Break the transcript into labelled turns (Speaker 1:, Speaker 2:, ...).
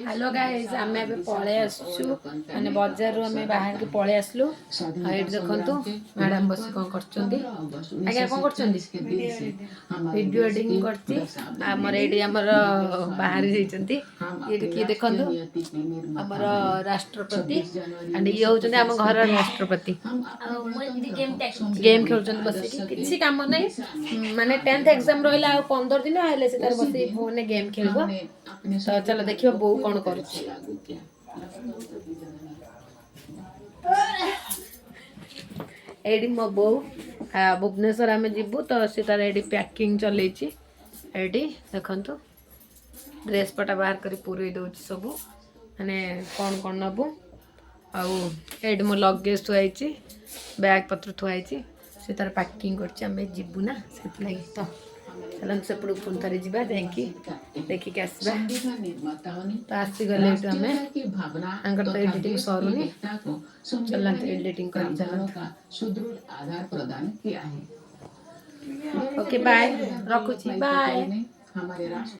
Speaker 1: Hello guys आमे अबे पळे आसछु माने बाजार रो आमे बाहर के पळे आसलु एट देखंतु मैडम बस कोन करचंदी आगे कोन करचंदी वीडियो एडिटिंग करती हमर एडी हमर बाहर जाइचंती ये की देखंतु हमर राष्ट्रपति एंड ये होचंदी हम घर राष्ट्रपति गेम खेलचंद बस किछि काम नै माने 10th एग्जाम रहला 15 दिन आइले से तार बस फोन गेम खेलबो तो चलो देखियो बो कौन करुछि एडी मो बो भुवनेश्वर आमे जिबु तो से तार एडी पैकिंग चलेछि एडी देखंतु ड्रेस पटा बाहर करी पूरी दोछि सब माने कोन कोन नबु आउ एडी मो लगेज थुआइछि बैग पत्र थुआइछि से तार पैकिंग करछि आमे जिबु ना सेत लागि तो चलन से पुरु फोन थरे जिबा देखि देखि के आसबा तो आसी गले तो हमें अंकर तो एडिटिंग सरुनी चलन तो एडिटिंग कर चलन सुदृढ़ आधार प्रदान किया है ओके बाय रखुची बाय।